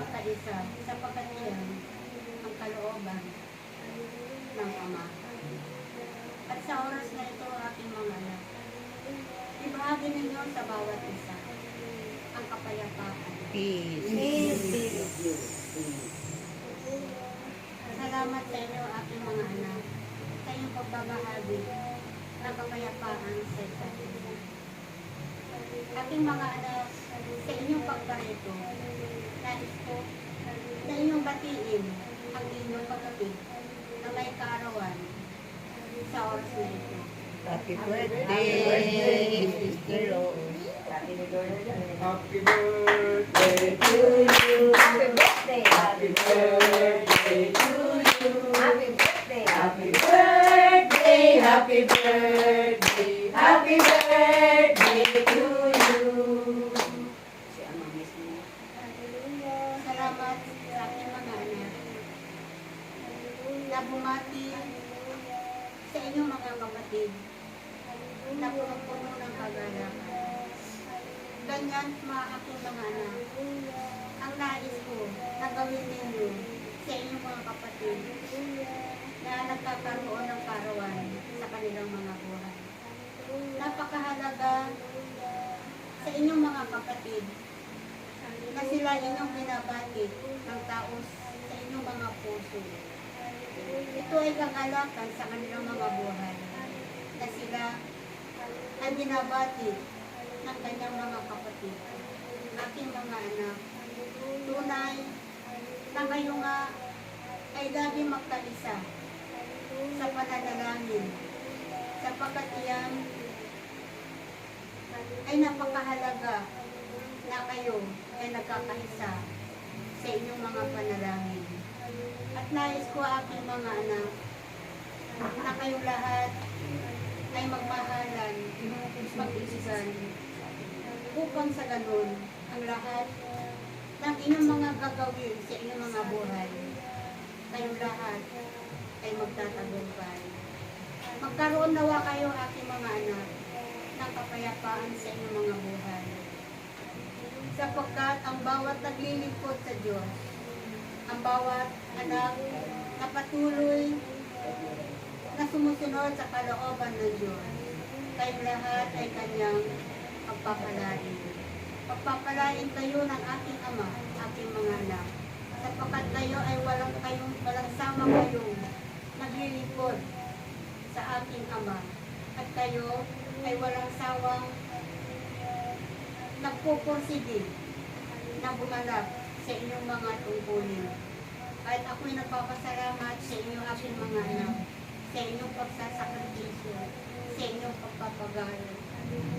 magkaisa sapagkat iyan ang kalooban ng Ama. At sa oras na ito, aking mga anak, ibahagi ninyo sa bawat isa ang kapayapaan. Peace. Salamat sa inyo, aking mga anak, sa inyong pagbabahagi ng kapayapaan sa isa't isa. Aking mga anak, sa inyong pagparito, nais ko na inyong batiin ang inyong kapatid na may kaarawan sa oras na ito. Happy birthday, Sister Rose. Happy birthday Happy birthday to you. Happy birthday. Happy birthday to you. Happy birthday. Happy birthday, happy birthday, happy birthday to you. Si Ama mismo. Salamat sa aking mga anak na bumati sa inyong mga kapatid na puno ng kagalakan. Ganyan, mga aking mga anak, ang nais ko na gawin ninyo sa inyong mga kapatid na nagkakaroon ng karawan sa kanilang mga buhay. Napakahalaga sa inyong mga kapatid na sila inyong binabati ng taos sa inyong mga puso. Ito ay kagalakan sa kanilang mga buhay na sila ay binabati ng kanyang mga kapatid. Aking mga anak, tunay na kayo nga ay lagi magkaisa sa pananalangin sapagkat iyan ay napakahalaga na kayo ay nagkakaisa sa inyong mga panalangin. At nais ko, aking mga anak, na kayong lahat ay magmahalan, mag-isigan, upang sa ganun ang lahat ng inyong mga gagawin sa inyong mga buhay, kayong lahat ay magtatagumpay. Magkaroon nawa kayo, aking mga anak, ng kapayapaan sa inyong mga buhay. Sapagkat ang bawat naglilingkod sa Diyos, ang bawat anak na patuloy na sumusunod sa kalooban ng Diyos, kayong lahat ay kanyang pagpapalain. Pagpapalain kayo ng aking Ama, aking mga anak, sapagkat kayo ay walang sama kayong naglilingkod sa aking Ama, at kayo ay walang sawang nagpupursige na bumalap sa inyong mga tungkulin. Kahit ako'y nagpapasalamat sa inyo, aking mga anak, sa inyong pagsasakripisyo, sa inyong pagpapagalo.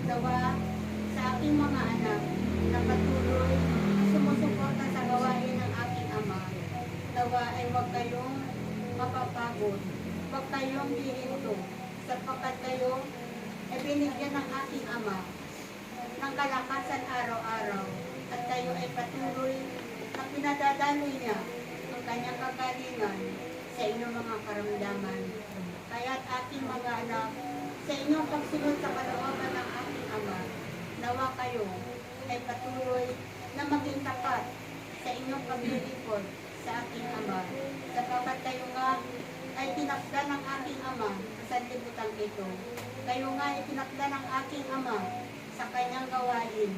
Nawa sa aking mga anak na patuloy sumusuporta sa gawain ng aking Ama, nawa ay huwag kayong mapapagod, huwag kayong hihinto, sapagkat kayo ay binigyan ng aking Ama ng kalakasan araw-araw, at kayo ay patuloy na pinadadaloy niya ang kanyang kagalingan sa inyong mga karamdaman. Kaya't aking mga anak, sa inyong pagsunod sa kalooban ng aking Ama, nawa kayo ay patuloy na maging tapat sa inyong paglilingkod sa aking Ama, sapagkat kayo nga ay tinakda ng aking Ama sa sanlibutan ito. Kayo nga ay tinakda ng aking Ama sa kanyang gawain,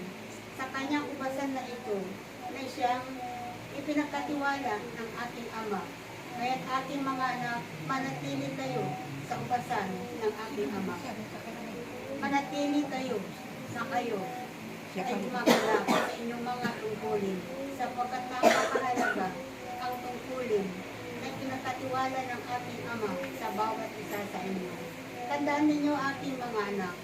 sa kanyang ubasan na ito, na siyang ipinagkatiwala ng aking Ama. Kaya't aking mga anak, manatili kayo sa ubasan ng aking Ama. Manatili kayo na kayo ay gumagalak sa inyong mga tungkulin, sapagkat napakahalaga ang tungkulin na pinagkatiwala ng aking Ama sa bawat isa sa inyo. Tandaan ninyo, aking mga anak,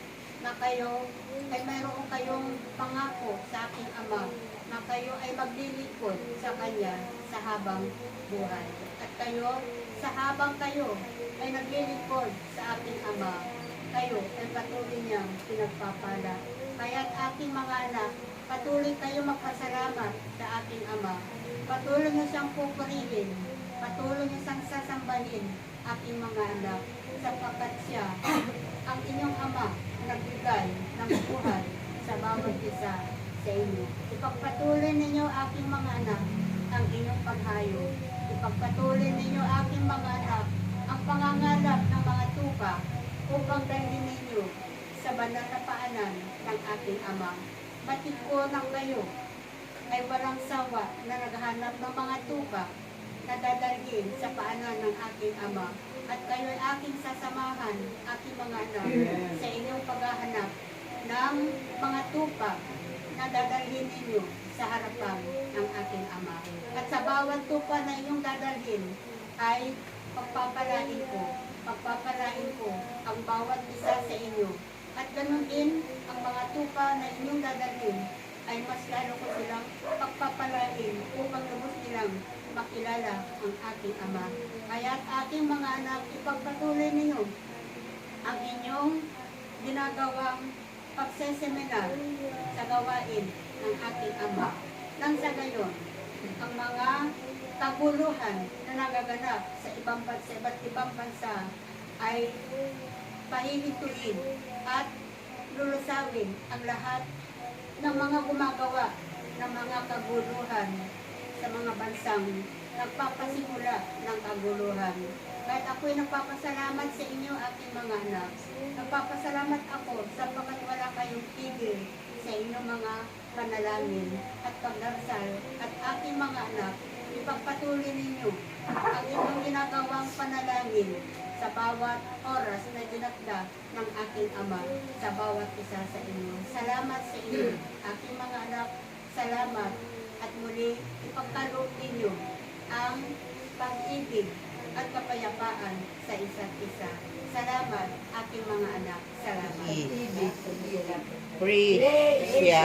na kayo ay mayroon kayong pangako sa aking Ama na kayo ay maglilingkod sa Kanya sa habang buhay. At kayo, sa habang kayo ay naglilingkod sa aking Ama, kayo ay patuloy niyang pinagpapala. Kaya't aking mga anak, patuloy kayo magpasalamat sa aking Ama. Patuloy niyo siyang pupurihin, patuloy niyo siyang sasambahin, aking mga anak, sapagkat siya ang inyong Ama nagbigay ng buhay sa bawat isa sa inyo. Ipagpatuloy ninyo, aking mga anak, ang inyong paghayo. Ipagpatuloy ninyo aking mga anak ang pangangalap ng mga tupa upang dalhin ninyo sa banal na paanan ng aking Ama. Batid ko ng kayo ay walang sawa na naghahanap ng mga tupa na dadalhin sa paanan ng aking Ama. At kayo ay aking sasamahan, aking mga anak, sa inyong paghahanap ng mga tupa na dadalhin ninyo sa harapan ng aking Ama. At sa bawat tupa na inyong dadalhin ay pagpapalain ko ang bawat isa sa inyo. At ganun din ang mga tupa na inyong dadalhin ay mas lalo ko silang pagpapalain upang lubos nilang makilala ang aking Ama. Kaya't aking mga anak, ipagpatuloy ninyo ang inyong ginagawang pagseseminar sa gawain ng aking Ama. Nang sa gayon, ang mga kaguluhan na nagaganap sa iba't ibang bansa ay pahihituin at lulusawin ang lahat ng mga gumagawa ng mga kaguluhan sa mga bansang nagpapasimula ng kaguluhan. Kahit ako'y nagpapasalamat sa inyo, aking mga anak. Nagpapasalamat ako sapagkat wala kayong tigil sa inyong mga panalangin at pagdarasal. At aking mga anak, ipagpatuloy ninyo ang inyong ginagawang panalangin sa bawat oras na dinakda ng aking Ama sa bawat isa sa inyo. Salamat sa inyo, aking mga anak. Salamat at muli ipagkaloob ninyo ang pag-ibig at kapayapaan sa isa't isa. Salamat, aking mga anak. Salamat. Praise siya.